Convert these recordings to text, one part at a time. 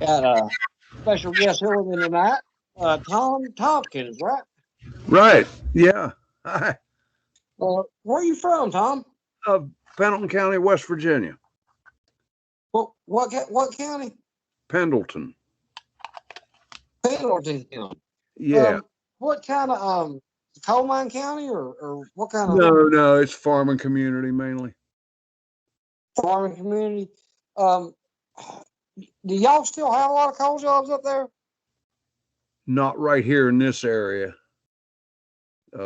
Got a special guest here with me tonight, Tom Tompkins, right? Right. Yeah. Hi. Where are you from, Tom? Of Pendleton County, West Virginia. What county? Pendleton. Pendleton County. Yeah. What kind of coal mine county or what kind of No, it's farming community mainly. farming community? Um, do y'all still have a lot of coal jobs up there? Not right here in this area.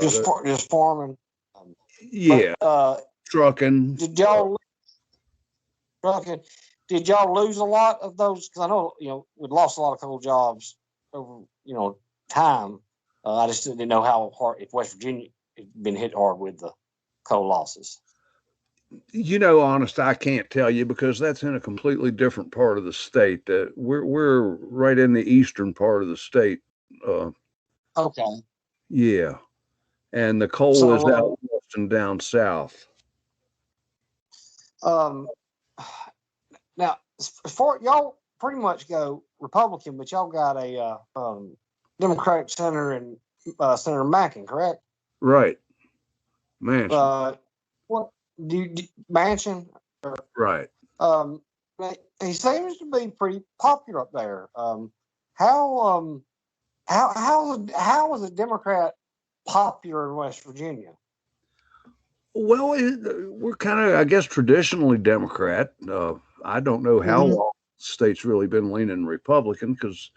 Just farming. But Yeah. Trucking. did y'all trucking? Did y'all lose a lot of those? Because I know we'd lost a lot of coal jobs over time. I just didn't know how hard if West Virginia had been hit hard with the coal losses. Honest, I can't tell you because that's in a completely different part of the state. We're right in the eastern part of the state. Okay. Yeah. And the coal is So out west and down south. now, as far y'all pretty much go Republican, but y'all got a Democratic senator and Senator Mackin, correct? Right. Mansion. What do Manchin? Right. Um, he seems to be pretty popular up there. How is a Democrat popular in West Virginia? Well, we're kind of, I guess, traditionally Democrat. I don't know how long the state's really been leaning Republican because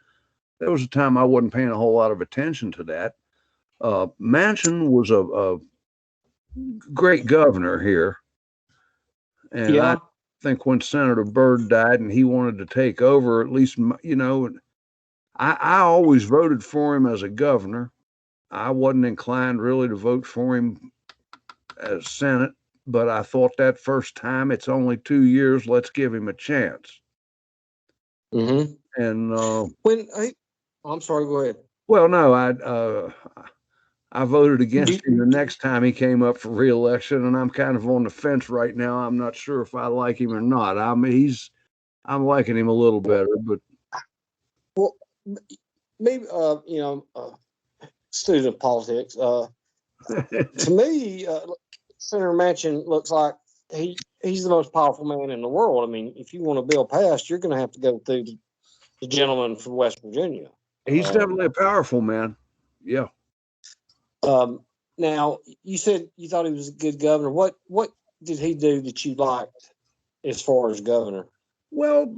there was a time I wasn't paying a whole lot of attention to that. Manchin was a great governor here. And I think when Senator Byrd died and he wanted to take over, at least, I always voted for him as a governor. I wasn't inclined really to vote for him as Senate, but I thought that first time it's only 2 years, let's give him a chance. Mm-hmm. And I'm sorry, go ahead. Well, no, I voted against him the next time he came up for re-election, and I'm kind of on the fence right now. I'm not sure if I like him or not. I'm liking him a little better, but maybe student of politics. To me, Senator Manchin looks like he's the most powerful man in the world. I mean, if you want a bill passed, you're going to have to go through the gentleman from West Virginia. He's definitely a powerful man. Yeah. Now, you said you thought he was a good governor. What did he do that you liked as far as governor? Well,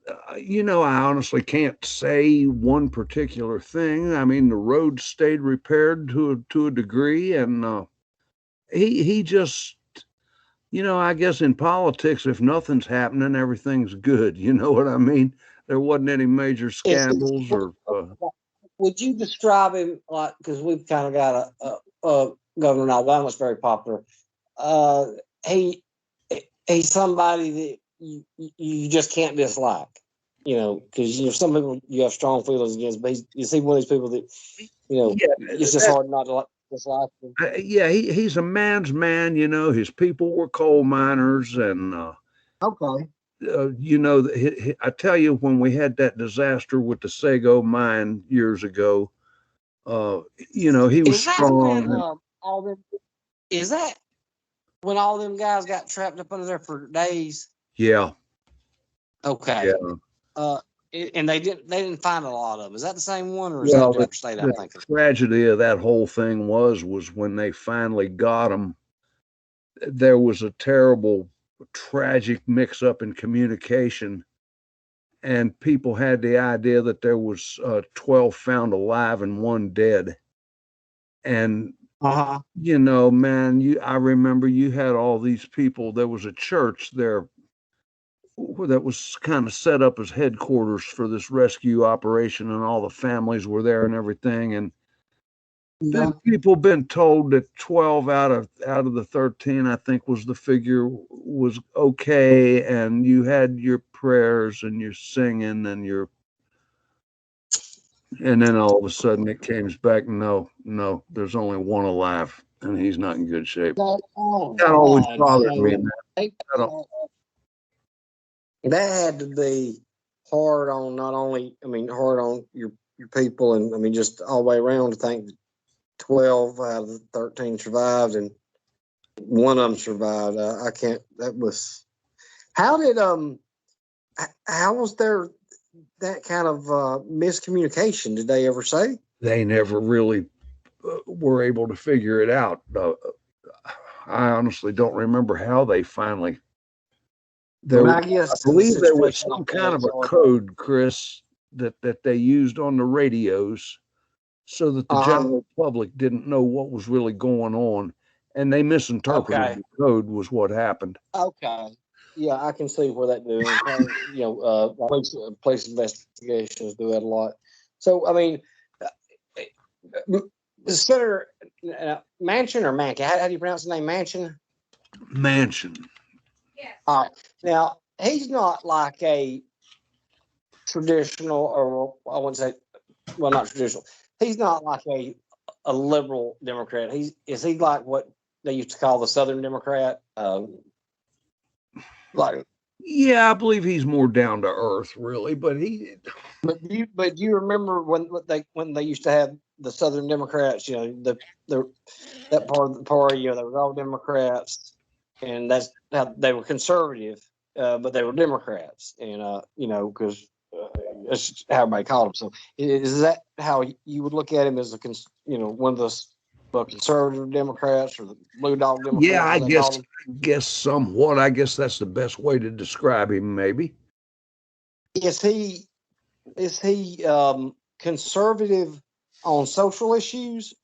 I honestly can't say one particular thing. I mean, the roads stayed repaired to a degree, and he just, I guess in politics, if nothing's happening, everything's good. You know what I mean? There wasn't any major scandals or. Would you describe him like, because we've kind of got a governor in Alabama that's very popular. He's somebody that you just can't dislike, because some people you have strong feelings against, but you see one of these people that, it's just hard not to dislike him. Yeah, he's a man's man. His people were coal miners, and okay. I tell you, when we had that disaster with the Sago mine years ago, he was strong. Is that when all them guys got trapped up under there for days? Yeah. Okay. Yeah. And they didn't find a lot of them. Is that the same one, or is that different state? I'm thinking. The tragedy of that whole thing was when they finally got them. There was a terrible, tragic mix-up in communication, and people had the idea that there was 12 found alive and 1 dead. And man, I remember you had all these people. There was a church there that was kind of set up as headquarters for this rescue operation, and all the families were there and everything. And people been told that 12 out of the 13, I think, was the figure, was okay, and you had your prayers and your singing and then all of a sudden it came back. No, there's only 1 alive, and he's not in good shape. That always bothered me. That had to be hard on not only, I mean, hard on your people, and I mean, just all the way around. To think 12 out of the 13 survived, and one of them survived. I can't. That was how did how was there that kind of miscommunication? Did they ever say? They never really were able to figure it out. I honestly don't remember how they finally. I mean, I I guess in a believe there was situation some like kind that, of a code, Chris, that they used on the radios so that the general public didn't know what was really going on, and they misinterpreted the code was what happened. Okay. Yeah, I can see where that doing. You know, police investigations do that a lot. So, I mean, Senator Manchin or Manchin? How do you pronounce the name? Manchin? Manchin. All right. Now, he's not like a traditional, or I wouldn't say, well, not traditional. He's not like a liberal Democrat. Is he like what they used to call the Southern Democrat? Like, yeah, I believe he's more down to earth, really. But but do you remember when they used to have the Southern Democrats? You know, that part of the party. You know, they were all Democrats, and that's how they were conservative, but they were Democrats, and you know, because that's how everybody called them. So, is that how you would look at him as one of the conservative Democrats or the blue dog Democrats? Yeah, I guess somewhat. I guess that's the best way to describe him. Maybe is he conservative on social issues,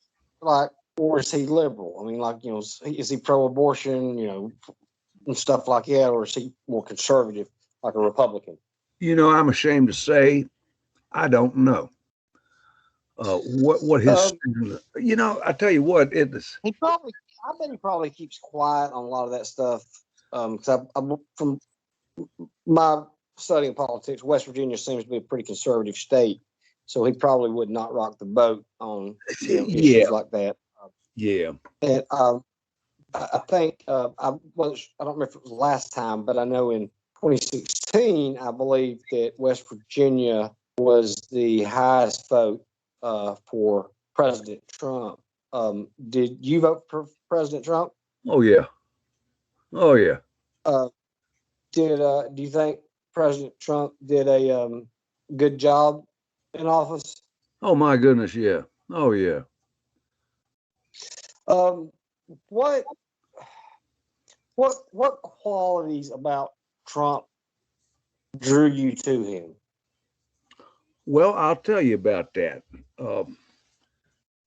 like, or is he liberal? I mean, like, you know, is he pro-abortion, you know, and stuff like that, or is he more conservative, like a Republican? You know, I'm ashamed to say I don't know. What his, you know, I tell you what, I bet he probably keeps quiet on a lot of that stuff. Because from my studying politics, West Virginia seems to be a pretty conservative state, so he probably would not rock the boat on issues like that. Yeah, and I think I don't remember if it was the last time, but I know in 2016, I believe that West Virginia was the highest vote for President Trump. Did you vote for President Trump? Oh yeah. Do you think President Trump did a good job in office? Oh my goodness, yeah. Oh yeah. What qualities about Trump drew you to him? Well, I'll tell you about that.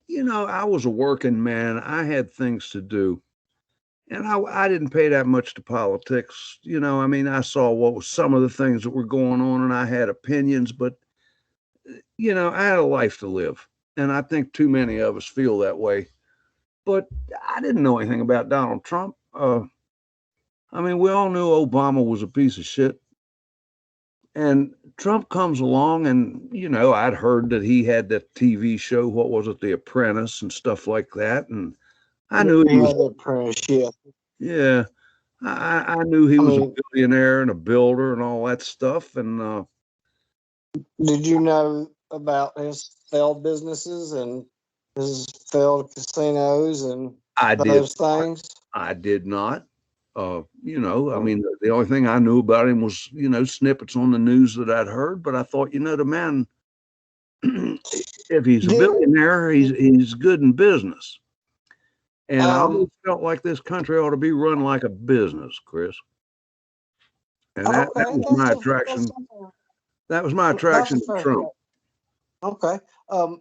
You know, I was a working man. I had things to do. And I didn't pay that much to politics. You know, I mean, I saw what was some of the things that were going on and I had opinions, but, you know, I had a life to live. And I think too many of us feel that way. But I didn't know anything about Donald Trump. I mean, we all knew Obama was a piece of shit. And Trump comes along, and, you know, I'd heard that he had that TV show, what was it, The Apprentice and stuff like that. And I knew he was The Apprentice, yeah. Yeah. I knew he was a billionaire and a builder and all that stuff. And did you know about his failed businesses and his failed casinos and those things? I did not. You know, I mean, the only thing I knew about him was, you know, snippets on the news that I'd heard. But I thought, you know, the man, if he's a billionaire, he's good in business. And I always felt like this country ought to be run like a business, Chris. And that was my attraction. That was my attraction to Trump. Okay. I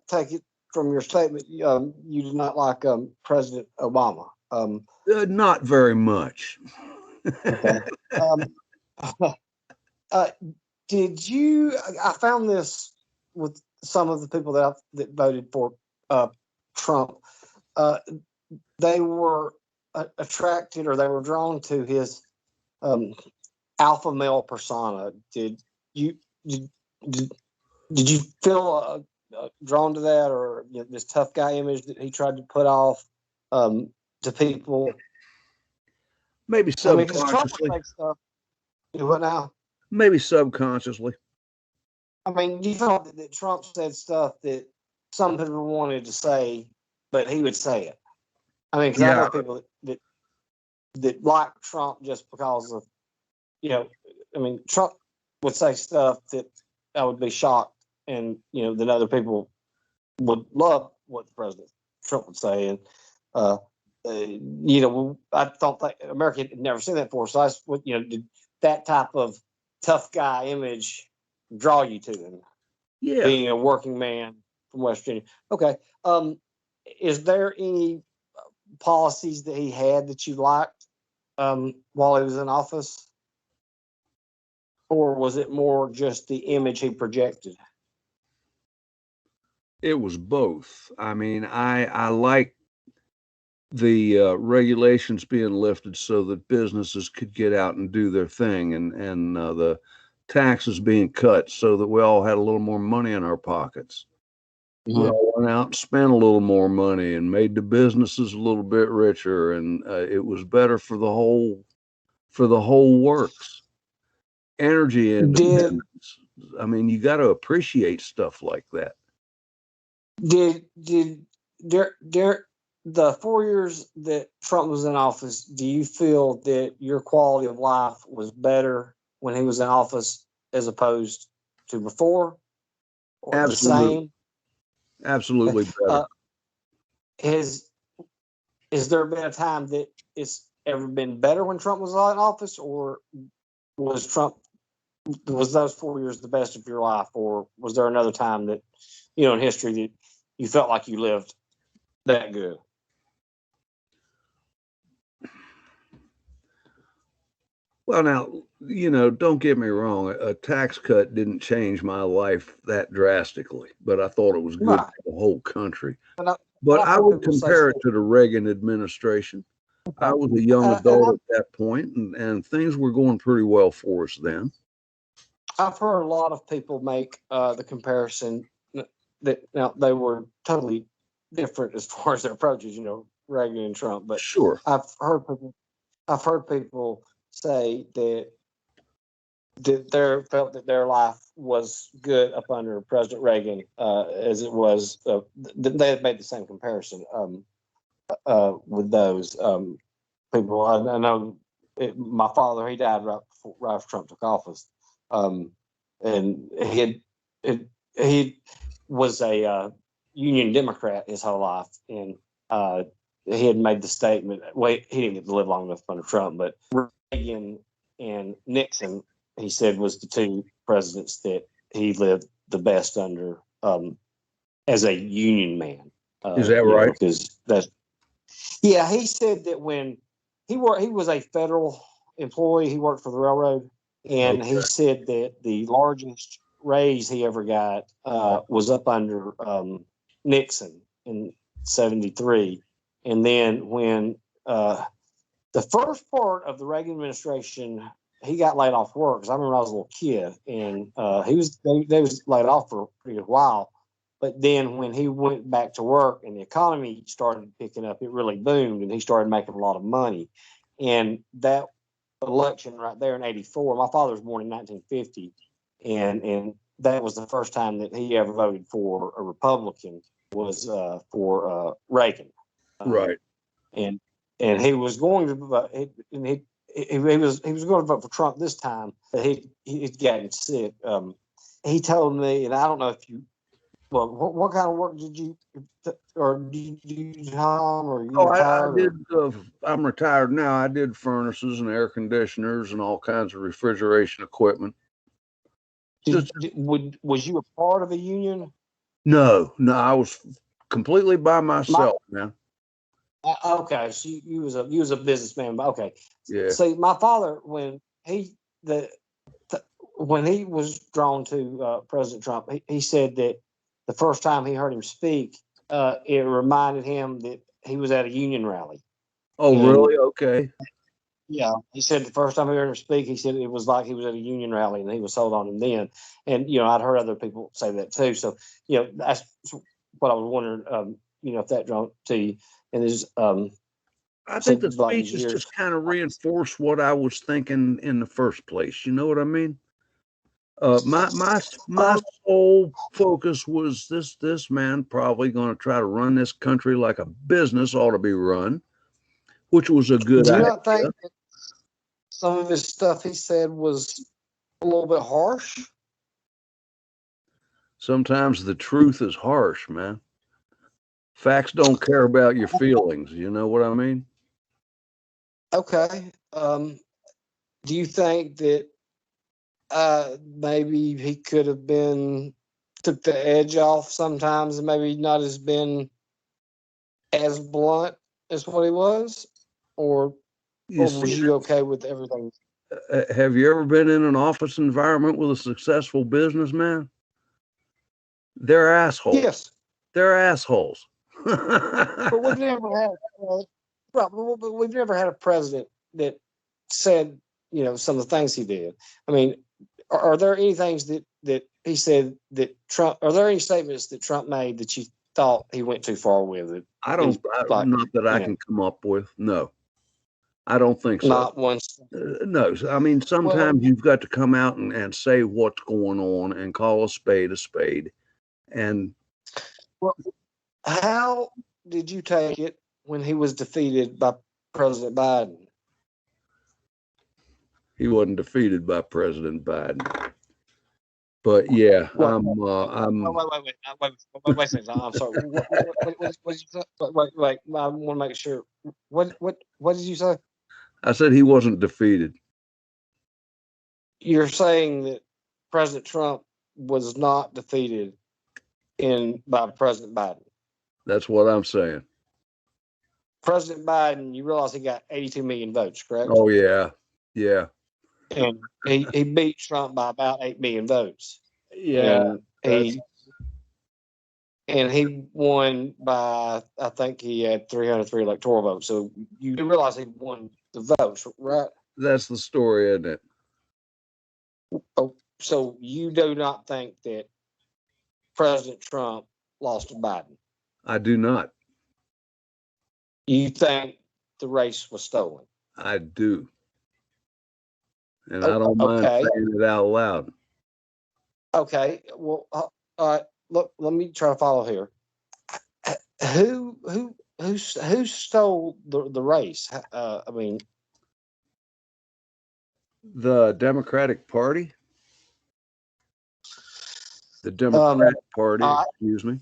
take it from your statement, you did not like President Obama. Not very much. Okay. Did you? I found this with some of the people that voted for Trump. They were attracted, or they were drawn to his alpha male persona. Did you feel drawn to that, or this tough guy image that he tried to put off to people? Maybe subconsciously. Do what now? Maybe subconsciously. I mean, you felt that Trump said stuff that some people wanted to say, but he would say it. I mean, because I Yeah, know people that like Trump just because of, you know, I mean, Trump would say stuff that I would be shocked, and then other people would love what the president Trump would say, and I don't think America had never seen that before. So that's what did that type of tough guy image draw you to him, yeah. being a working man from West Virginia? Okay, is there any policies that he had that you liked while he was in office, or was it more just the image he projected? It was both. I mean, I like the regulations being lifted so that businesses could get out and do their thing, and the taxes being cut so that we all had a little more money in our pockets. We Mm-hmm. all went out and spent a little more money and made the businesses a little bit richer, and it was better for the whole works. Energy Did independence. I mean, you got to appreciate stuff like that. did there the 4 years that Trump was in office? Do you feel that your quality of life was better when he was in office as opposed to before, or the Absolutely, same? Okay. absolutely better. Has Has there been a time that it's ever been better when Trump was in office, or was Trump was those 4 years the best of your life, or was there another time that in history that you felt like you lived that good? Well, now, don't get me wrong. A tax cut didn't change my life that drastically, but I thought it was good Right. for the whole country. But But I've I heard would people say compare stuff. it to the Reagan administration. I Okay. was a young And adult at that point, and things were going pretty well for us then. I've heard a lot of people make the comparison that now they were totally different as far as their approaches, Reagan and Trump. But Sure. I've heard people, I've heard people say that they felt that their life was good up under President Reagan, as it was. They had made the same comparison with those people. I know my father, he died right after Trump took office, and he was a Union Democrat his whole life, and he had made the statement. Well, he didn't get to live long enough under Trump, but Reagan and Nixon, he said, was the two presidents that he lived the best under as a Union man. Is that right? Because that's yeah. He said that when he was a federal employee. He worked for the railroad, and he Okay. said that the largest raise he ever got was up under Nixon in '73, and then when the first part of the Reagan administration, he got laid off work. Because I remember I was a little kid, and they was laid off for a pretty good while. But then when he went back to work and the economy started picking up, it really boomed, and he started making a lot of money. And that election right there in '84, my father was born in 1950, and that was the first time that he ever voted for a Republican, was for Reagan. Right. And he was going to he was going to vote for Trump this time, but he'd gotten sick. He told me, and I don't know if you well, what kind of work did you or do you Tom, or you Oh, I retired, did. or I'm retired now. I did furnaces and air conditioners and all kinds of refrigeration equipment. Just was you a part of a union? no, no. I was completely by My myself, man. Okay, so you was a businessman, but okay. Yeah. See, my father, the when he was drawn to President Trump, he said that the first time he heard him speak, it reminded him that he was at a union rally. Oh, And really? Okay. yeah, he said the first time he heard him speak, he said it was like he was at a union rally, and he was sold on him then. And I'd heard other people say that too. So that's what I was wondering. If that drawn to you, and is I think the said like these speeches years. just kind of reinforced what I was thinking in the first place. You know what I mean? My sole focus was this man probably going to try to run this country like a business ought to be run, which was a good Do you idea. not think that some of his stuff he said was a little bit harsh? Sometimes the truth is harsh, man. Facts don't care about your feelings. You know what I mean? Okay. Do you think that maybe he could have been took the edge off sometimes and maybe not as been as blunt as what he was? Or You was see, you okay with everything? have you ever been in an office environment with a successful businessman? They're assholes. Yes. They're assholes. But we've never had but we've never had a president that said, some of the things he did. I mean, are there any things that he said that Trump? Are there any statements that Trump made that you thought he went too far with it? Not that I can come up with. No, I don't think so. Not once. No, I mean, sometimes you've got to come out and say what's going on and call a spade a spade. And how did you take it when he was defeated by President Biden? He wasn't defeated by President Biden. But yeah, Wait, I'm. wait a second. I'm sorry. What did you say? Wait. I want to make sure. What did you say? I said he wasn't defeated. You're saying that President Trump was not defeated by President Biden. That's what I'm saying. President Biden, you realize he got 82 million votes, correct? Oh yeah, yeah. And he beat Trump by about 8 million votes. Yeah. And he won by, I think he had 303 electoral votes. So you do realize he won the votes, right? That's the story, isn't it? Oh, so you do not think that President Trump lost to Biden? I do not. You think the race was stolen? I do. And I don't mind saying it out loud. Okay. Well, look, let me try to follow here. Who stole the race? I mean, the Democratic Party. The Democratic Party, excuse me.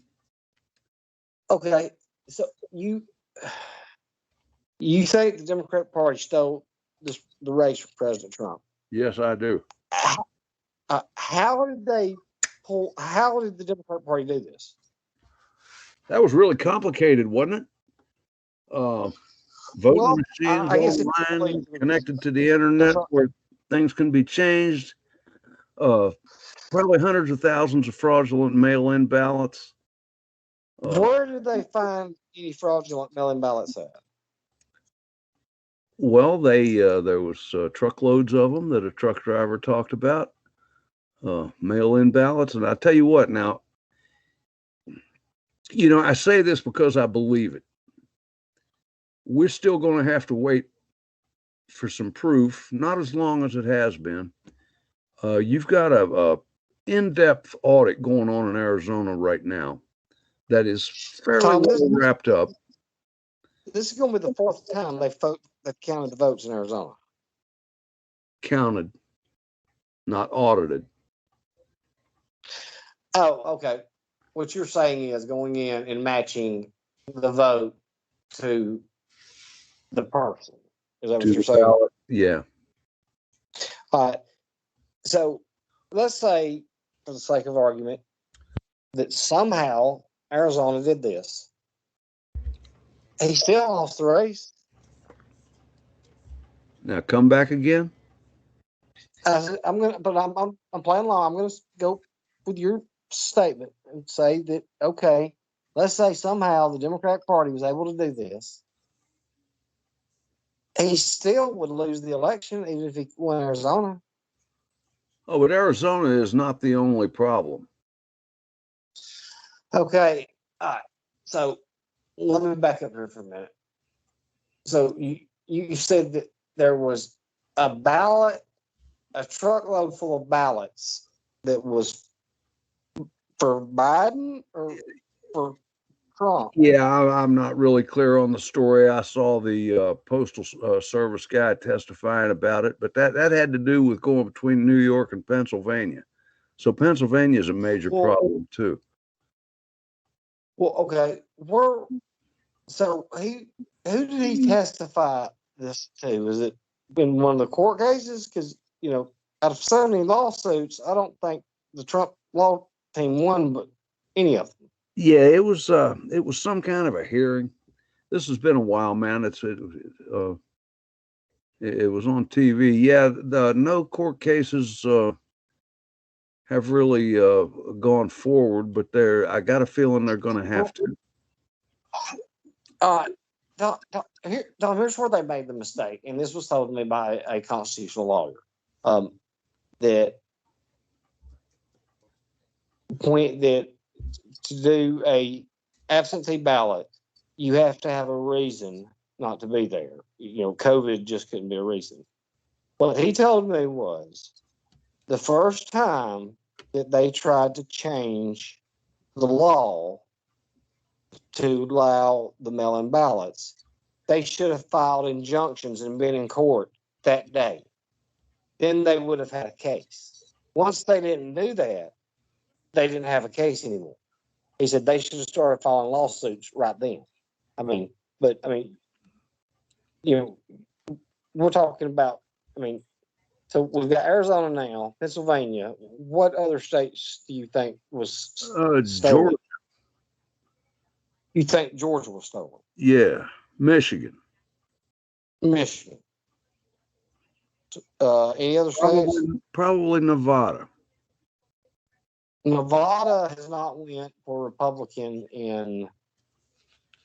Okay, so you think the Democratic Party stole the race for President Trump? Yes, I do. How did the Democratic Party do this? That was really complicated, wasn't it? Voting machines online, connected to the internet, where things can be changed. Probably hundreds of thousands of fraudulent mail-in ballots. Where did they find any fraudulent mail-in ballots at? Well, there was truckloads of them that a truck driver talked about, mail-in ballots. And I tell you what, now, I say this because I believe it. We're still going to have to wait for some proof, not as long as it has been. You've got a in-depth audit going on in Arizona right now that is fairly well wrapped up. This is going to be the fourth time they've counted the votes in Arizona. Counted, not audited. Oh, okay. What you're saying is going in and matching the vote to the person. Is that what you're saying? Ballot. Yeah. All right. So let's say, for the sake of argument, that somehow Arizona did this. He still lost the race. Now come back again. I'm playing along. I'm gonna go with your statement and say that, okay, let's say somehow the Democratic Party was able to do this. He still would lose the election even if he won Arizona. Oh, but Arizona is not the only problem. Okay. All right. So let me back up here for a minute. So you said that there was a ballot, a truckload full of ballots that was for Biden or for Trump. Yeah, I'm not really clear on the story. I saw the postal service guy testifying about it, but that had to do with going between New York and Pennsylvania. So Pennsylvania is a major Well, problem too. well, okay. So who did he testify this to? Was it in one of the court cases? Because out of 70 lawsuits, I don't think the Trump law team won, but any of them. Yeah, it was some kind of a hearing. This has been a while, man. It was on TV. Yeah, the no court cases have really gone forward, but I got a feeling they're going to have to. Here's where they made the mistake, and this was told to me by a constitutional lawyer. That to do a absentee ballot, you have to have a reason not to be there. COVID just couldn't be a reason. What he told me was the first time that they tried to change the law to allow the mail-in ballots, they should have filed injunctions and been in court that day. Then they would have had a case. Once they didn't do that, they didn't have a case anymore. He said they should have started filing lawsuits right then. We're talking about, so we've got Arizona now, Pennsylvania. What other states do you think was stolen? Georgia. You think Georgia was stolen? Yeah, Michigan. Michigan. Any other states? Probably Nevada. Nevada has not went for Republican in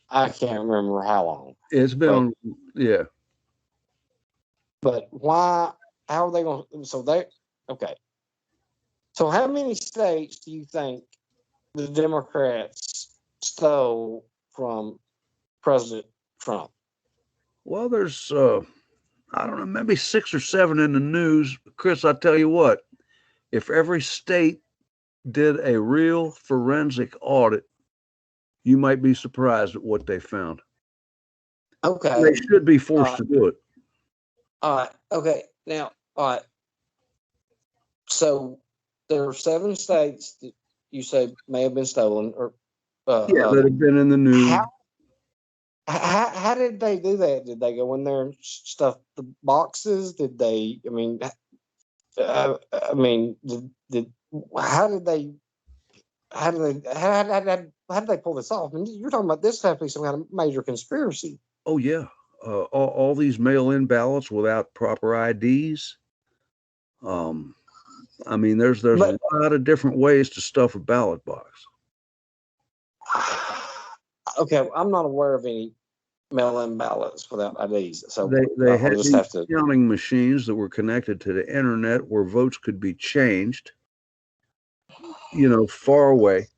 I can't remember how long. It's been yeah. But why? How are they going to? Okay. So how many states do you think the Democrats stole from President Trump? Well, there's I don't know, maybe 6 or 7 in the news. Chris, I tell you what, if every state did a real forensic audit, you might be surprised at what they found. Okay. They should be forced to do it. All right. Okay. Now, all right. So there are 7 states that you say may have been stolen, or that have been in the news. How did they do that? Did they go in there and stuff the boxes? Did they? How did they? How did they pull this off? You're talking about this have to be some kind of major conspiracy. Oh yeah, all these mail-in ballots without proper IDs. There's a lot of different ways to stuff a ballot box. Okay, I'm not aware of any mail-in ballots without IDs. So they had these counting machines that were connected to the internet where votes could be changed, far away.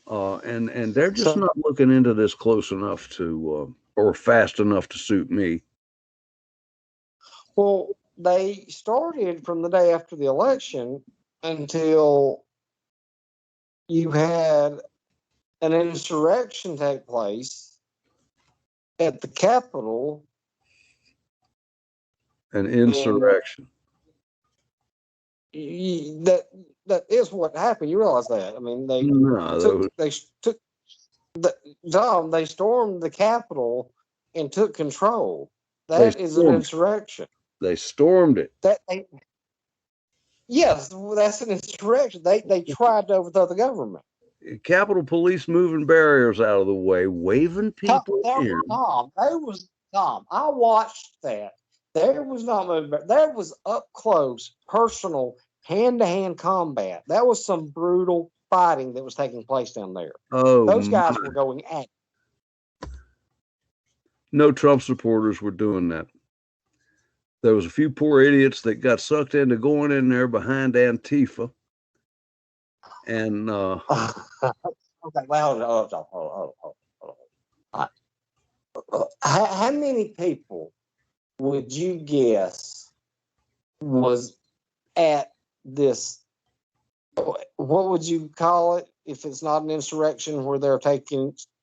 And they're just not looking into this close enough to, or fast enough to suit me. Well, they started from the day after the election until you had an insurrection take place at the Capitol. An insurrection. That is what happened. You realize that? They stormed the Capitol and took control. That is an insurrection. They stormed it. Yes, that's an insurrection. They tried to overthrow the government. Capitol Police moving barriers out of the way, waving people in. Tom, I watched that. There was not moving. There was up close, personal, hand-to-hand combat. That was some brutal fighting that was taking place down there. Oh, those guys were going at it. No Trump supporters were doing that. There was a few poor idiots that got sucked into going in there behind Antifa. And okay, well, hold on. how many people would you guess was at this? What would you call it if it's not an insurrection where they're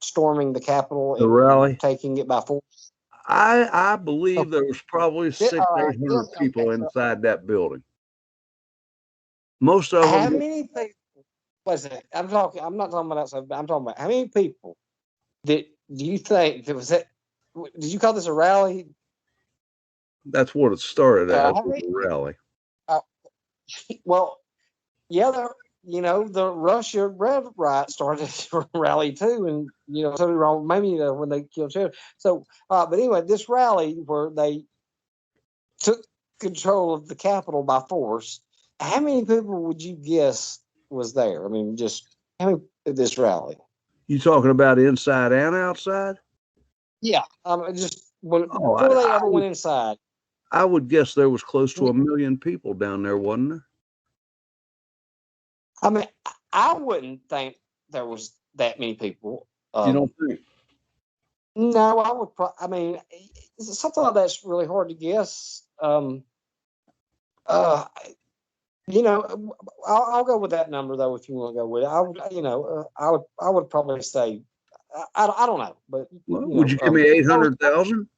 storming the Capitol The and rally. taking it by force? I believe there was probably six, All right. 800 people Okay. inside that building. Most of How them. many people? Wait a second. I'm not talking about outside. I'm talking about how many people do you think there was that? Did you call this a rally? That's what it started as, How was many? a rally. Well, yeah, the Russia Red Riot started a rally too, and something wrong maybe when they killed children. So, but anyway, this rally where they took control of the Capitol by force. How many people would you guess was there? I mean, just how many at this rally? You talking about inside and outside? Yeah, just before they ever went inside. I would guess there was close to 1 million people down there, wasn't there? I mean, I wouldn't think there was that many people. You don't think? No, I would. I mean, something like that's really hard to guess. I'll go with that number though. If you want to go with it, I would probably say, I don't know, but would you give me 800,000?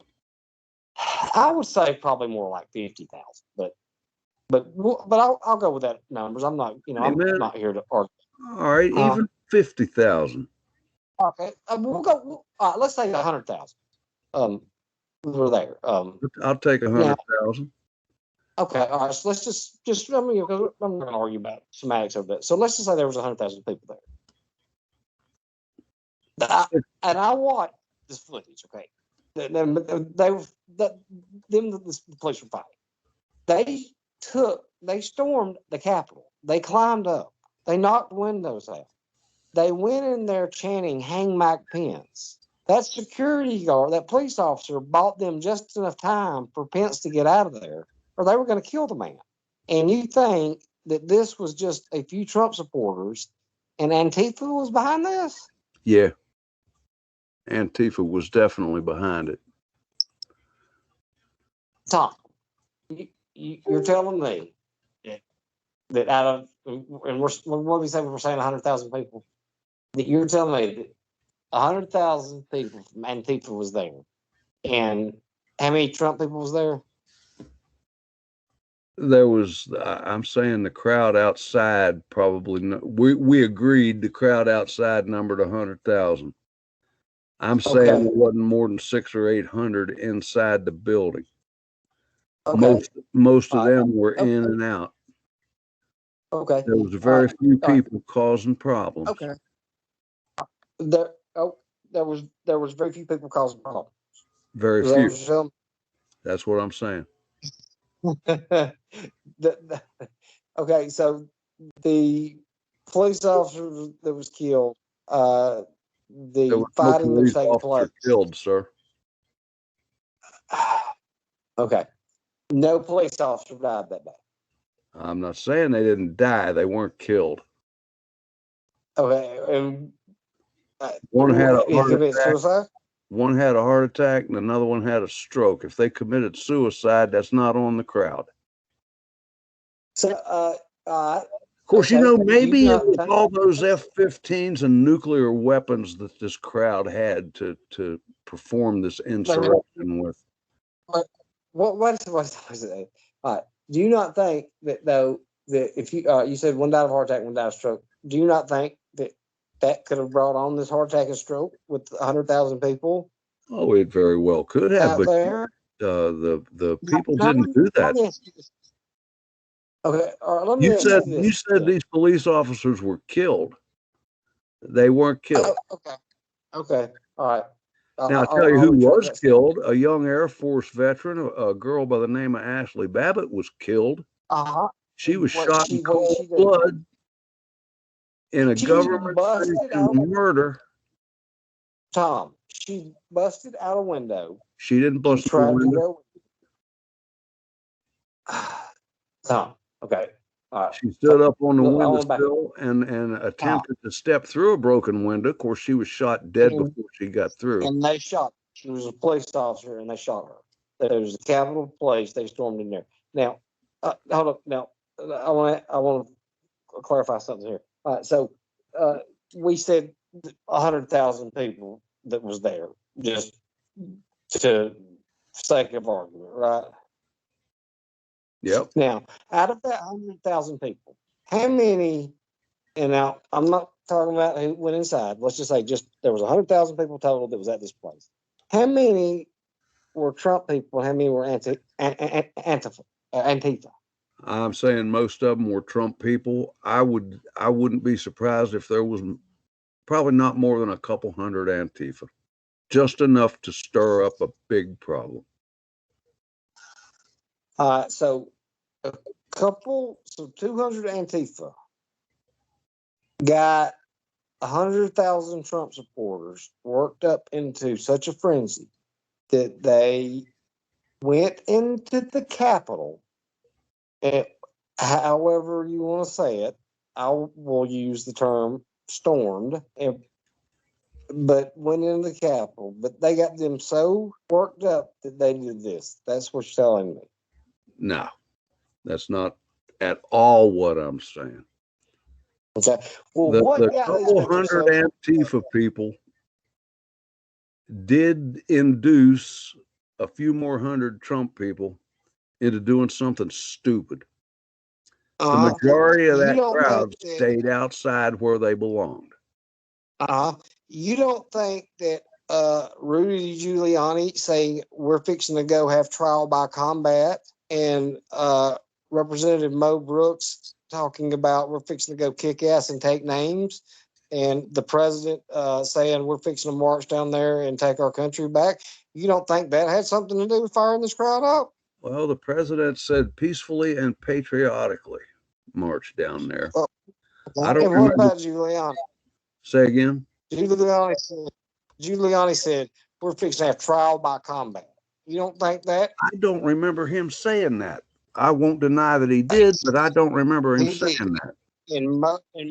I would say probably more like 50,000, but I'll go with that numbers. I'm not, I'm not here to argue. All right, even 50,000. Okay, we'll go. Let's say 100,000. We're there. I'll take 100,000. Okay, all right. So let's just I'm not going to argue about semantics over that. So let's just say there was 100,000 people there. And I watched this footage. Okay, the police were fighting. They stormed the Capitol. They climbed up. They knocked windows out. They went in there chanting "Hang Mike Pence." That security guard, that police officer, bought them just enough time for Pence to get out of there, or they were going to kill the man. And you think that this was just a few Trump supporters and Antifa was behind this? Yeah. Antifa was definitely behind it. Tom, you're telling me that out of, and we're saying 100,000 people, that you're telling me that 100,000 people from Antifa was there, and how many Trump people was there? There was, I'm saying the crowd outside probably, we agreed the crowd outside numbered 100,000. I'm saying there wasn't more than 600 or 800 inside the building. Okay. Most of them were in and out. Okay. There was very few people causing problems. Okay. There was very few people causing problems. Very few. That's what I'm saying. Okay, so the police officer that was killed, the fighting that was taking place. Killed, sir. Okay, no police officer died that day. I'm not saying they didn't die; they weren't killed. Okay, and one had a heart attack. Suicide? One had a heart attack, and another one had a stroke. If they committed suicide, that's not on the crowd. So, of course, maybe it was all those F-15s and nuclear weapons that this crowd had to perform this insurrection with. What's it? Do you not think that though that if you said one died of heart attack, one died of stroke, do you not think that could have brought on this heart attack and stroke with 100,000 people? Oh, it very well could have, but the people didn't do that. Okay, you said these police officers were killed. They weren't killed. Okay, all right. Now, I'll tell you who was killed. A young Air Force veteran, a girl by the name of Ashley Babbitt was killed. She was shot in cold blood in a government murder. Tom, she busted out a window. She didn't bust out a window. Tom, okay. She stood up on the windowsill and attempted to step through a broken window. Of course, she was shot dead before she got through. And they shot. She was a police officer, and they shot her. There was the Capitol Police. They stormed in there. Now, hold up. Now, I want to clarify something here. All right, so we said 100,000 people that was there, just to sake of argument, right? Yep. Now, out of that 100,000 people, how many? And now I'm not talking about who went inside. Let's just say there was 100,000 people total that was at this place. How many were Trump people? How many were Antifa? I'm saying most of them were Trump people. I wouldn't be surprised if there was probably not more than a couple hundred Antifa, just enough to stir up a big problem. So 200 Antifa got 100,000 Trump supporters worked up into such a frenzy that they went into the Capitol. And however you want to say it, I will use the term stormed, but went into the Capitol. But they got them so worked up that they did this. That's what you're telling me. No, that's not at all what I'm saying. Okay. Well, the couple hundred Antifa people did induce a few more hundred Trump people into doing something stupid. The majority of that crowd stayed outside where they belonged. You don't think that Rudy Giuliani saying we're fixing to go have trial by combat, and Representative Mo Brooks talking about we're fixing to go kick ass and take names, and the president saying we're fixing to march down there and take our country back, you don't think that had something to do with firing this crowd up? Well, the president said peacefully and patriotically march down there. I don't remember. What about Giuliani? Say again? Giuliani said we're fixing to have trial by combat. You don't think that? I don't remember him saying that. I won't deny that he did, but I don't remember him saying that. And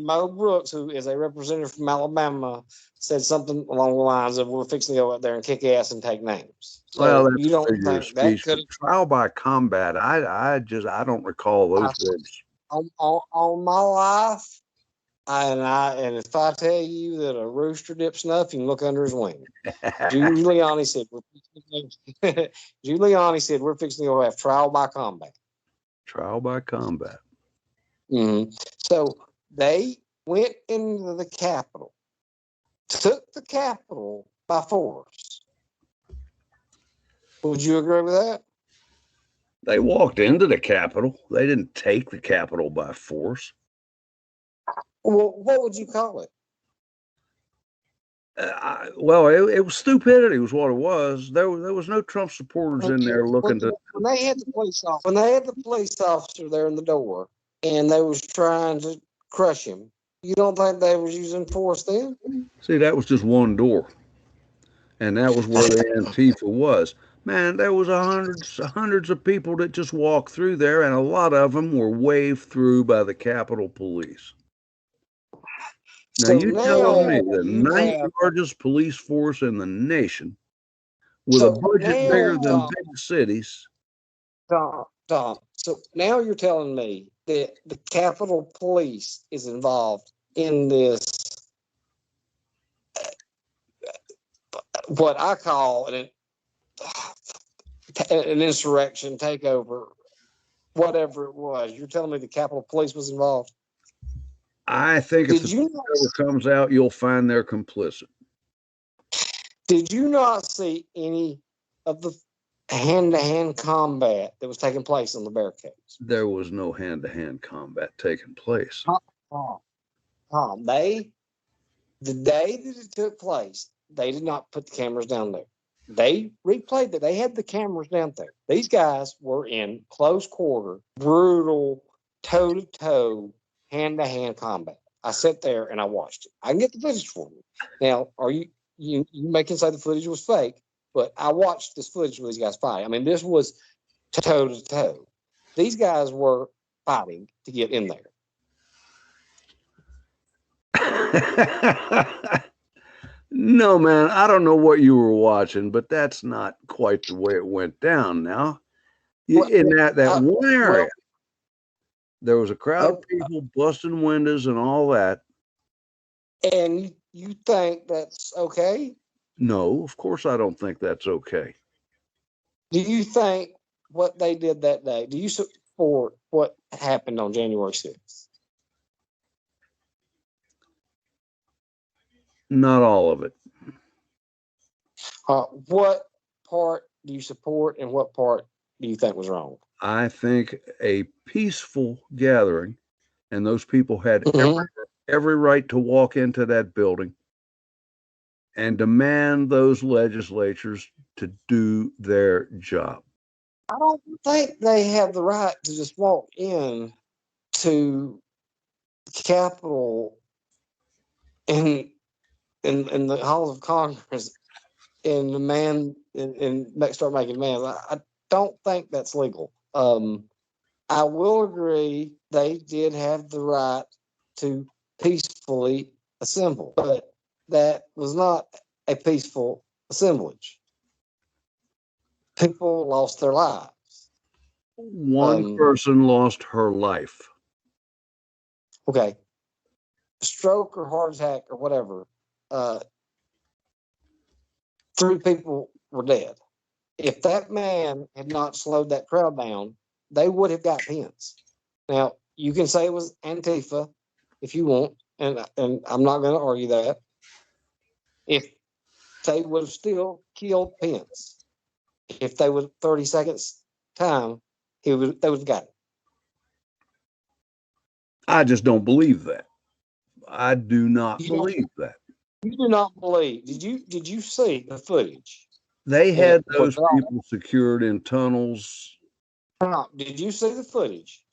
Mo Brooks, who is a representative from Alabama, said something along the lines of we're fixing to go out there and kick ass and take names. So well, that's you don't think that could trial by combat? I don't recall those words. On my life, and if I tell you that a rooster dips snuff, you can look under his wing. Giuliani said we're fixing to go have trial by combat. Trial by combat. Mm-hmm. So they went into the Capitol, took the Capitol by force. Would you agree with that? They walked into the Capitol. They didn't take the Capitol by force. Well, what would you call it? It was stupidity was what it was. There was no Trump supporters in there looking to. When they had the police officer there in the door, and they was trying to crush him, you don't think they was using force then? See, that was just one door, and that was where the Antifa was. Man, there was hundreds of people that just walked through there, and a lot of them were waved through by the Capitol Police. Now, you telling me the ninth largest police force in the nation with a budget bigger than big cities. Tom, so now you're telling me that the Capitol Police is involved in this, what I call an insurrection, takeover, whatever it was. You're telling me the Capitol Police was involved? I think if the truth ever comes out, you'll find they're complicit. Did you not see any of the hand-to-hand combat that was taking place on the barricades? There was no hand-to-hand combat taking place. The day that it took place, they did not put the cameras down there. They replayed that. They had the cameras down there. These guys were in close quarter, brutal, toe-to-toe, hand-to-hand combat. I sat there and I watched it. I can get the footage for you. Now, you may say the footage was fake, but I watched this footage of these guys fight. I mean, this was toe-to-toe. These guys were fighting to get in there. No, man, I don't know what you were watching, but that's not quite the way it went down. Now, Well, in that I, one area, well, there was a crowd of oh, people busting windows and all that. and you think that's okay? No, of course I don't think that's okay. Do you think what they did that day? Do you support what happened on January 6th? Not all of it. What part do you support, and what part do you think was wrong? I think a peaceful gathering, and those people had Mm-hmm. every right to walk into that building and demand those legislatures to do their job. I don't think they have the right to just walk in to the Capitol in in the halls of Congress and demand and start making demands. I don't think that's legal. I will agree they did have the right to peacefully assemble, but that was not a peaceful assemblage. People lost their lives. One person lost her life. Okay, stroke or heart attack or whatever. Uh, 3 people were dead. If that man had not slowed that crowd down, they would have got Pence. Now, you can say it was Antifa if you want, and I'm not going to argue that. If they would have still killed Pence, if they would 30 seconds time, they would have got it. I just don't believe that. I do not You don't. believe that. You do not believe. Did you see the footage? They And had those people secured in tunnels. did you see the footage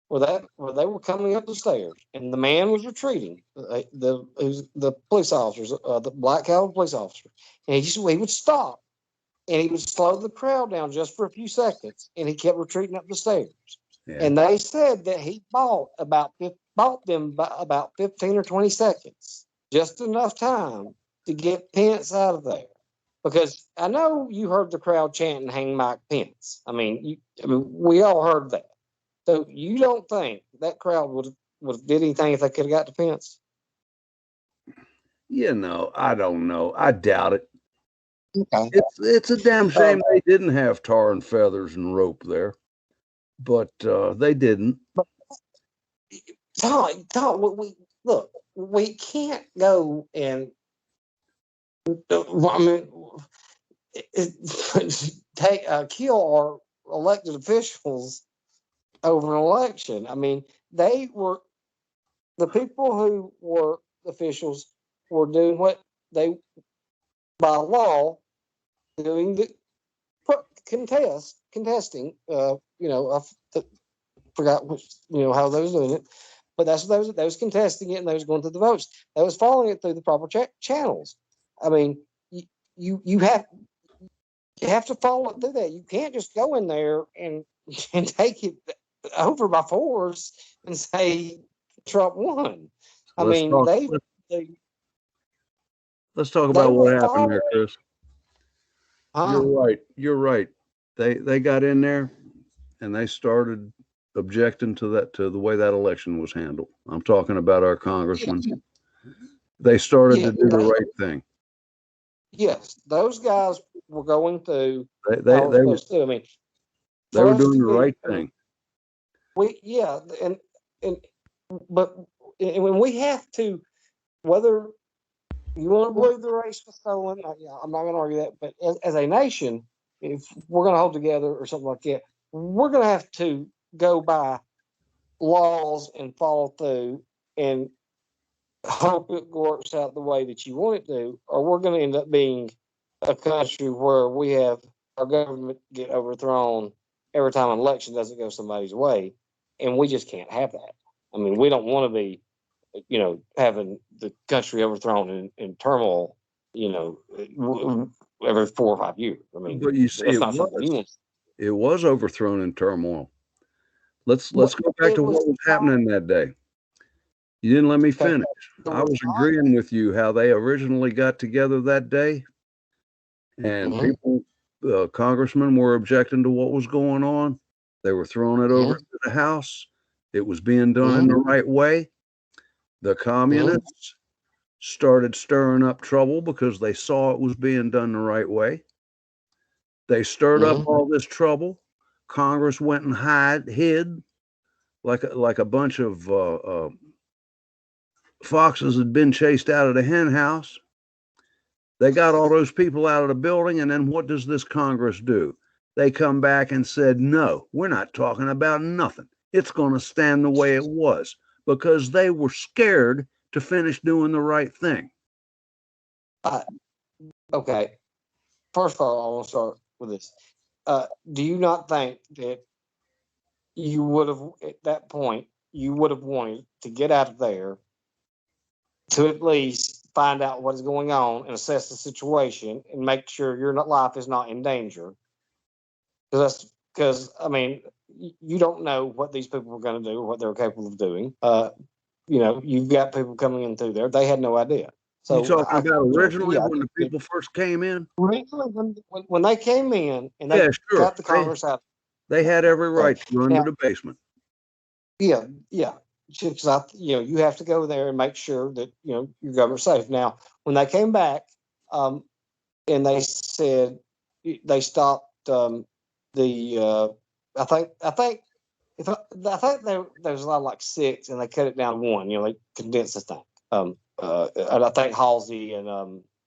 where they were coming up the stairs and the man was retreating? The police officers, the black Calvin police officer, and he would stop and he would slow the crowd down just for a few seconds, and he kept retreating up the stairs. Yeah. And they said that he bought them by about 15 or 20 seconds, just enough time to get Pence out of there. Because I know you heard the crowd chanting "Hang Mike Pence." I mean, we all heard that. So you don't think that crowd would have did anything if they could have got to Pence? I don't know. I doubt it. Okay. It's a damn shame they didn't have tar and feathers and rope there, but they didn't. Tom, look, we can't go and I mean, take kill our elected officials over an election. I mean, they were the people who were officials were doing what they by law doing the contesting. I forgot which how they was doing it, but that's they was contesting it and they was going through the votes. They was following it through the proper channels. I mean, you have to follow it through that. You can't just go in there and take it over by force and say Trump won. I Let's mean, talk. they Let's talk they about were what happened there, following. Chris. Huh? You're right. You're right. They got in there and they started objecting to the way that election was handled. I'm talking about our congressman. Yeah, They started yeah, to do the right thing. yes, those guys were going through They they how it was they were supposed to. I mean, they for were us doing to the be, right thing. we yeah, and but when we have to, whether you want to believe the race was stolen, I'm not going to argue that. But as a nation, if we're going to hold together or something like that, we're going to have to go by laws and follow through and hope it works out the way that you want it to, or we're going to end up being a country where we have our government get overthrown every time an election doesn't go somebody's way, and we just can't have that. I mean, we don't want to be, having the country overthrown in turmoil, every 4 or 5 years. I mean, But you see, that's not something you want. it was overthrown in turmoil. Let's But go back it to was what was happening that day. You didn't let me Okay. finish. So I was was not. agreeing with you how they originally got together that day, and Mhm, people, congressmen were objecting to what was going on. They were throwing it over mhm, to the House. It was being done in mhm, the right way. The mhm, communists started stirring up trouble because they saw it was being done the right way. They stirred up mhm. all this trouble. Congress went and hid like a bunch of foxes had been chased out of the hen house. They got all those people out of the building, and then what does this Congress do? They come back and said, no, we're not talking about nothing. It's going to stand the way it was because they were scared to finish doing the right thing. Uh, okay. First of all, I want to start with this. Do you not think that you would have, at that point, you would have wanted to get out of there to at least find out what is going on and assess the situation and make sure your life is not in danger? Because I mean, you don't know what these people were going to do or what they're capable of doing. You've got people coming in through there; they had no idea. You So talking about originally yeah, when the people first came in? originally when they came in and Yeah, they sure. got the Congress out. They had every Okay, right to go into now the basement. yeah, yeah. Because you have to go there and make sure that your government's safe. Now, when they came back, um, and they said they stopped the. I think if I think there's a lot like six, and they cut it down to one. They condensed the thing. And I think Halsey and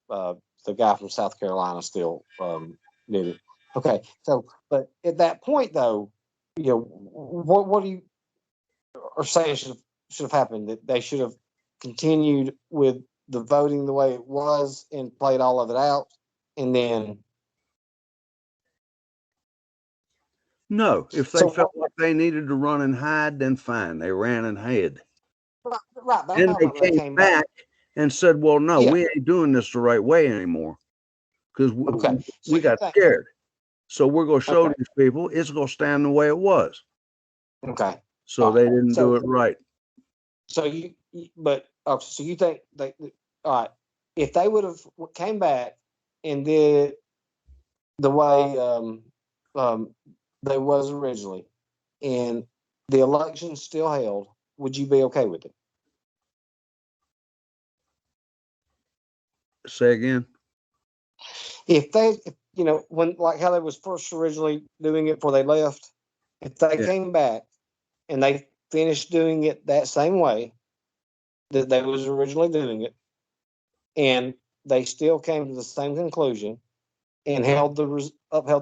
the guy from South Carolina still did it. Okay, so but at that point though, what do you or say should have happened? That they should have continued with the voting the way it was and played all of it out, and then No, if they so felt like they needed to run and hide, then fine, they ran and hid. right. But I'm Then talking they about when they came came back. back and said, well, no, Yeah. we ain't doing this the right way anymore because Okay. So we you got think? scared. So we're going to show Okay. these people it's going to stand the way it was. Okay. So All they right. didn't do So it right. so but so you think all right? If they would have came back and did the way um, they was originally, and the election still held, would you be okay with it? Say again. When like how they was first originally doing it before they left, if they Yeah. came back and they finished doing it that same way that they was originally doing it, and they still came to the same conclusion and upheld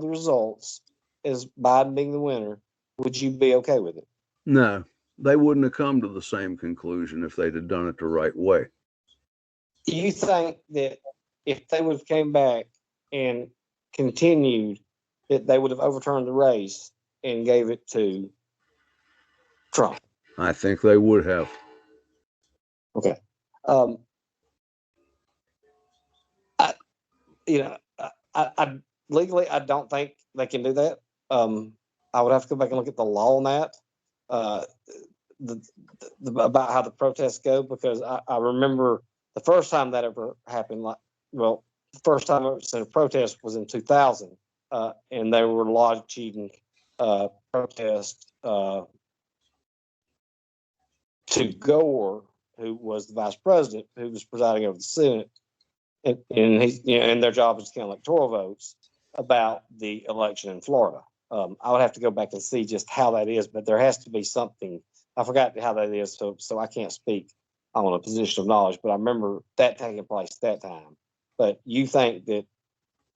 the results as Biden being the winner, would you be okay with it? No, they wouldn't have come to the same conclusion if they'd have done it the right way. Do you think that if they would have came back and continued, that they would have overturned the race and gave it to Trump? I think they would have. Okay. Um, I, I legally, I don't think they can do that. I would have to go back and look at the law on that, uh, about how the protests go, because I remember the first time that ever happened. The first time I ever seen a protest was in 2000, and they were lodging protest to Gore, who was the vice president, who was presiding over the Senate, and their job is to count electoral votes about the election in Florida. I would have to go back and see just how that is, but there has to be something. I forgot how that is, so I can't speak on a position of knowledge, but I remember that taking place at that time. But you think that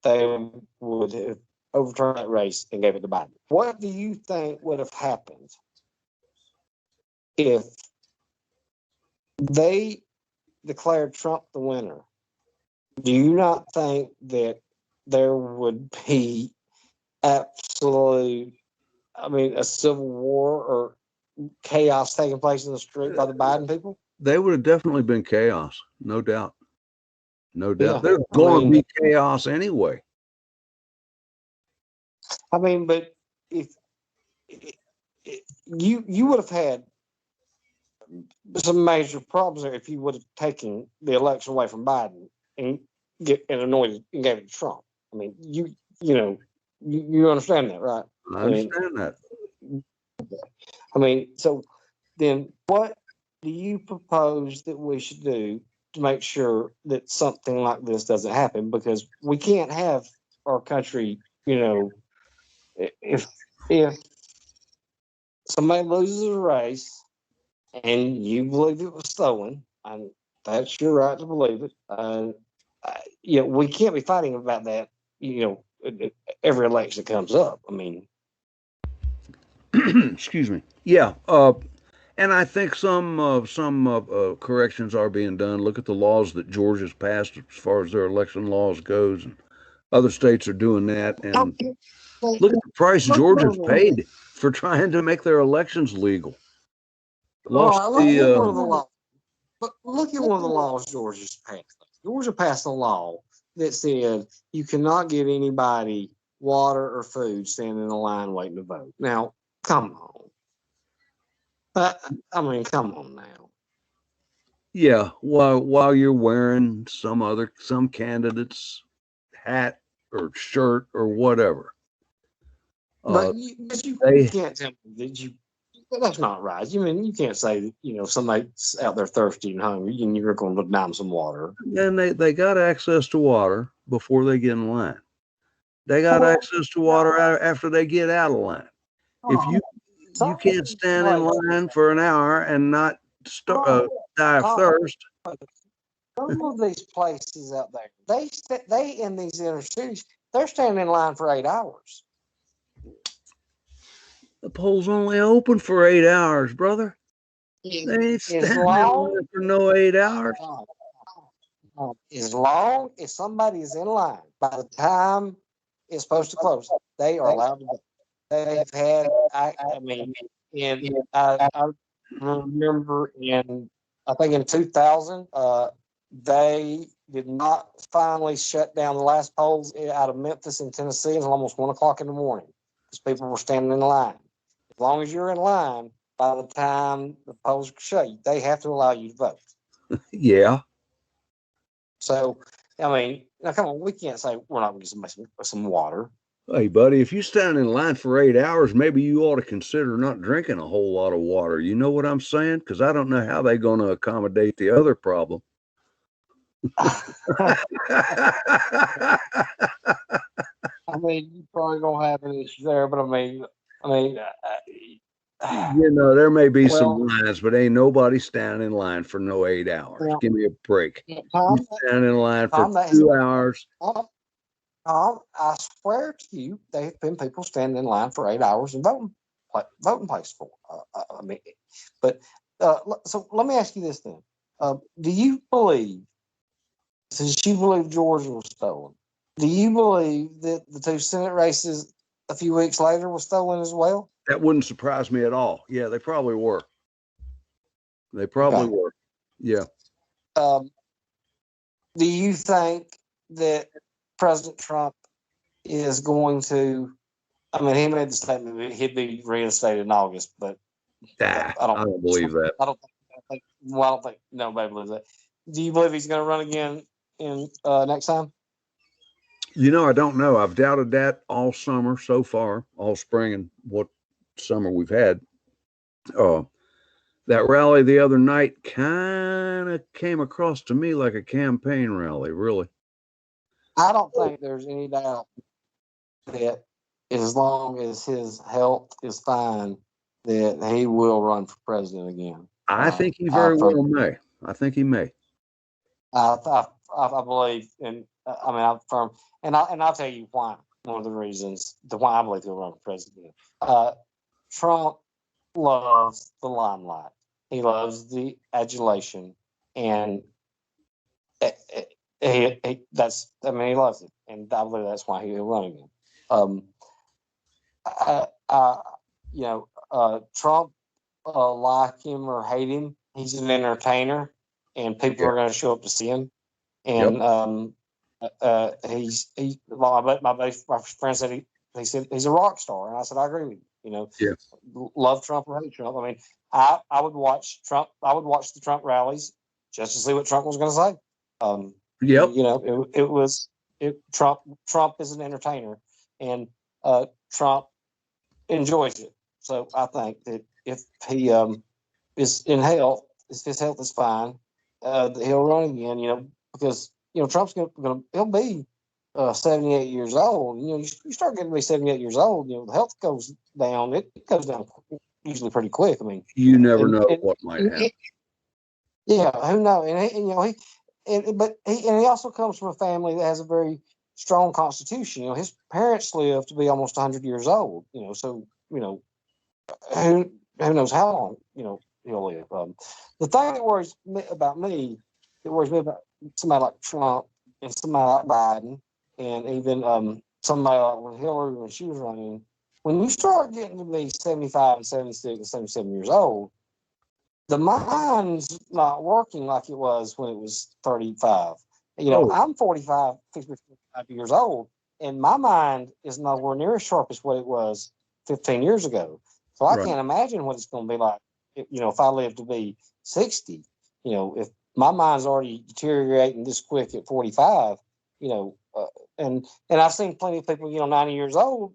they would have overturned that race and gave it to Biden? What do you think would have happened if they declared Trump the winner? Do you not think that there would be absolute, I mean, a civil war or chaos taking place in the street by the Biden people? They would have definitely been chaos, no doubt. No doubt. Yeah. There's I going to mean, be chaos anyway. but if you would have had some major problems there if you would have taken the election away from Biden and anointed and gave it to Trump. I mean, you understand that, right? I understand that. I mean, so then what do you propose that we should do to make sure that something like this doesn't happen? Because we can't have our country, if somebody loses a race and you believe it was stolen, and that's your right to believe it. We can't be fighting about that. Every election that comes up. I mean, excuse me. Yeah. And I think some corrections are being done. Look at the laws that Georgia's passed as far as their election laws goes, and other states are doing that. And look at the price Georgia's paid for trying to make their elections legal. Look at one of the laws. But look at one of the laws Georgia's passed. Georgia passed a law that said you cannot give anybody water or food standing in a line waiting to vote. Now, come on. Come on now. Yeah, while you're wearing some candidate's hat or shirt or whatever. But you can't tell me that that's not right. You can't say that, somebody's out there thirsty and hungry and you're going to deny them some water. And they got access to water before they get in line. They got access to water after they get out of line. If you can't stand in line for an hour and not die of thirst. Some of these places out there, they in these inner cities, they're standing in line for 8 hours. The polls only open for 8 hours, brother. They ain't standing in line for no 8 hours. As long as somebody is in line by the time it's supposed to close, they are allowed to go. They've had, I remember I think in 2000, they did not finally shut down the last polls out of Memphis in Tennessee until almost 1 o'clock in the morning because people were standing in line. As long as you're in line, by the time the polls shut, they have to allow you to vote. Yeah. So, now come on, we can't say we're not going to get some water. Hey, buddy, if you stand in line for 8 hours, maybe you ought to consider not drinking a whole lot of water. You know what I'm saying? Because I don't know how they're going to accommodate the other problem. You probably don't have an issue there, but there may be some lines, but ain't nobody standing in line for no 8 hours. Give me a break. You stand in line for 2 hours. I swear to you, there have been people standing in line for 8 hours and voting place for. So let me ask you this then: do you believe, since you believe Georgia was stolen, do you believe that the 2 Senate races a few weeks later were stolen as well? That wouldn't surprise me at all. Yeah, they probably were. They probably were. Yeah. Do you think that President Trump is going to? He made the statement that he'd be reinstated in August, but I don't believe that. I don't think nobody believes that. Do you believe he's going to run again in next time? I don't know. I've doubted that all summer so far, all spring and what summer we've had. That rally the other night kind of came across to me like a campaign rally, really. I don't think there's any doubt that as long as his health is fine, that he will run for president again. I think he very well may. I think he may. I believe, and I'm firm, and I'll tell you why. One of the reasons why I believe he'll run for president. Trump loves the limelight. He loves the adulation, and he loves it, and I believe that's why he'll run again. Trump, like him or hate him, he's an entertainer, and people are going to show up to see him. And my friend said he said he's a rock star, and I said I agree with you. Love Trump or hate Trump. I would watch Trump. I would watch the Trump rallies just to see what Trump was going to say. Yep. It was Trump. Trump is an entertainer, and Trump enjoys it. So I think that if he is in health, if his health is fine, he'll run again. Because Trump's he'll be 78 years old. You start getting to be 78 years old. The health goes down. It goes down usually pretty quick. I mean, You never know what might happen. Yeah, who knows? But he also comes from a family that has a very strong constitution. His parents lived to be almost 100 years old. So who knows how long he'll live. The thing that worries me about somebody like Trump and somebody like Biden, and even somebody like when Hillary, when she was running, when you start getting to be 75 and 76 and 77 years old, the mind's not working like it was when it was 35. I'm 45, 55 years old, and my mind is nowhere near as sharp as what it was 15 years ago. So I can't imagine what it's going to be like, if I live to be 60. If my mind's already deteriorating this quick at 45, and I've seen plenty of people, 90 years old,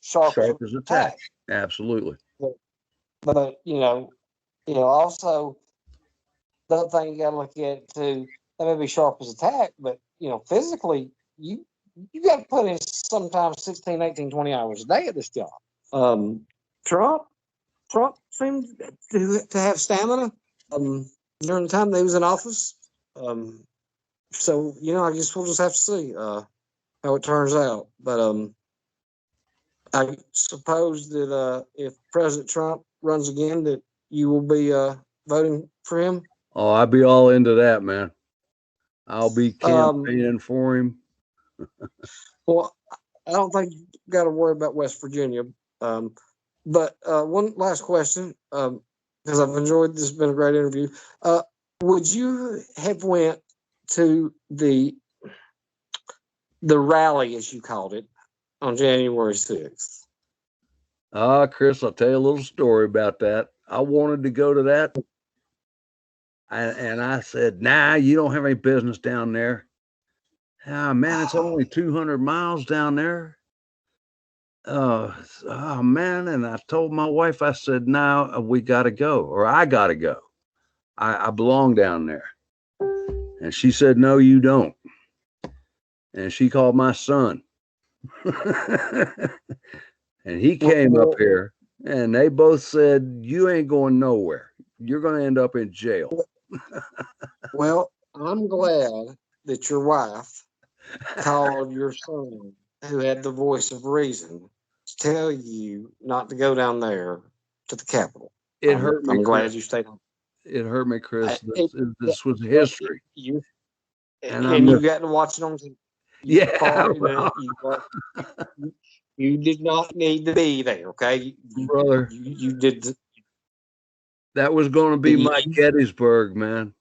sharp as a tack. Absolutely. But also the other thing you got to look at too. That may be sharp as a tack, but physically you got to put in sometimes 16, 18, 20 hours a day at this job. Trump seemed to have stamina during the time that he was in office. So I guess we'll just have to see how it turns out. But I suppose that if President Trump runs again, that you will be voting for him. Oh, I'd be all into that, man. I'll be campaigning for him. Well, I don't think you got to worry about West Virginia. But one last question, because I've enjoyed this. Has been a great interview. Would you have went to the rally, as you called it, on January 6th? Chris, I'll tell you a little story about that. I wanted to go to that. And I said, nah, you don't have any business down there. Man, it's only 200 miles down there. Man. And I told my wife, I said, now we got to go, or I got to go. I belong down there. And she said, no, you don't. And she called my son. And he came up here, and they both said, you ain't going nowhere. You're going to end up in jail. Well, I'm glad that your wife called your son, who had the voice of reason, to tell you not to go down there to the Capitol. It hurt me. I'm glad you stayed home. It hurt me, Chris. This was history. And you got to watch it on TV. You did not need to be there, okay? Brother. You did. That was going to be my Gettysburg, man.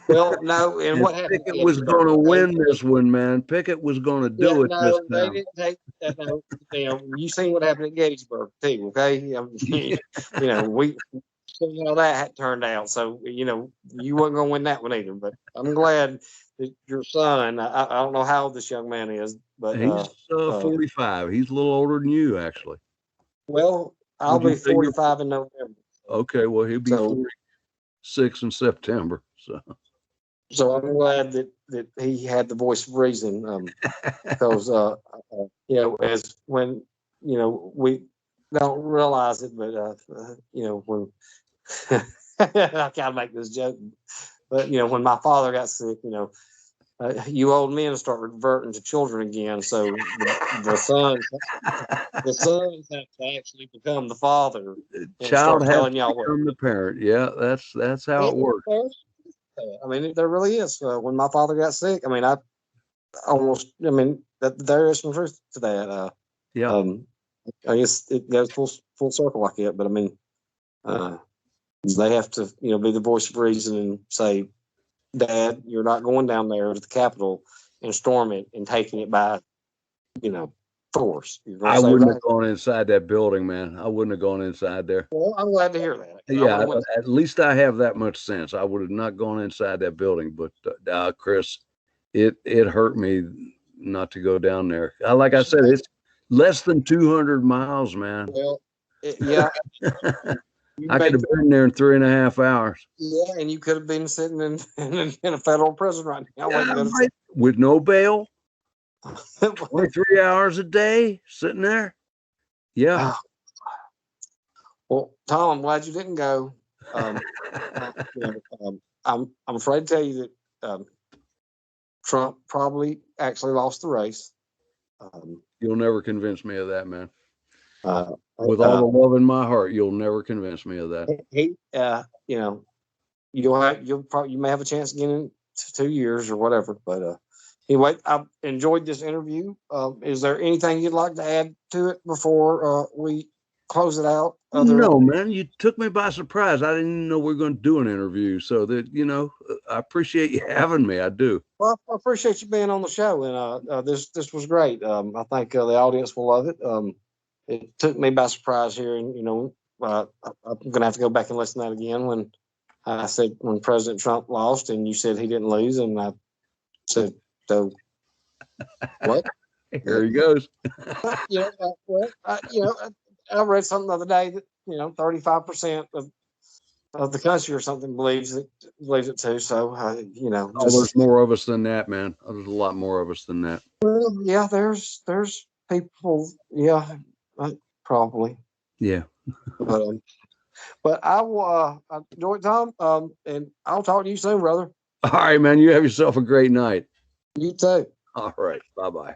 Well, no, and what happened? Pickett was going to win this one, man. Pickett was going to do it this time. They didn't take that. No, you seen what happened at Gettysburg too, okay? We seen how that turned out. So you weren't going to win that one either. But I'm glad that your son. I don't know how old this young man is, but he's 45. He's a little older than you, actually. Well, I'll be 45 in November. Okay, well he'll be 46 in September. So I'm glad that he had the voice of reason, because as when we don't realize it, but when I gotta make this joke, but when my father got sick, you old men start reverting to children again. So the sons have to actually become the father. Child has to become the parent. Yeah, that's how it works. I mean, there really is. When my father got sick, I mean, there is some truth to that. I guess it goes full circle like that. But I mean, they have to, be the voice of reason and say, Dad, you're not going down there to the Capitol and storm it and taking it by, force. You're going I to say wouldn't right? have gone inside that building, man. I wouldn't have gone inside there. Well, I'm glad to hear that. I Yeah, would've went- at least I have that much sense. I would have not gone inside that building. But Chris, it hurt me not to go down there. Like I said, it's less than 200 miles, man. well, yeah, you I could made have been there in 3.5 hours. yeah, and you could have been sitting in a federal prison right now. Yeah, Waiting to go to right. With no bail, sleep. 23 hours a day, sitting there. Yeah. Well, Tom, I'm glad you didn't go. I'm afraid to tell you that Trump probably actually lost the race. You'll never convince me of that, man. Uh, With all the love in my heart, you'll never convince me of that. he, you may have a chance again in 2 years or whatever. But anyway, I enjoyed this interview. Is there anything you'd like to add to it before we close it out? No, man, you took me by surprise. I didn't even know we were going to do an interview. So that, I appreciate you having me. I do. Well, I appreciate you being on the show, and this was great. I think the audience will love it. It took me by surprise here, and I'm going to have to go back and listen to that again when I said when President Trump lost, and you said he didn't lose, and I said, so what? Here he goes. I read something the other day that 35% of the country or something believes it too. So There's more of us than that, man. There's a lot more of us than that. Well, yeah, there's people, yeah, probably, Yeah. But I will enjoy it, Tom. And I'll talk to you soon, brother. All right, man. You have yourself a great night. You too. All right. Bye-bye.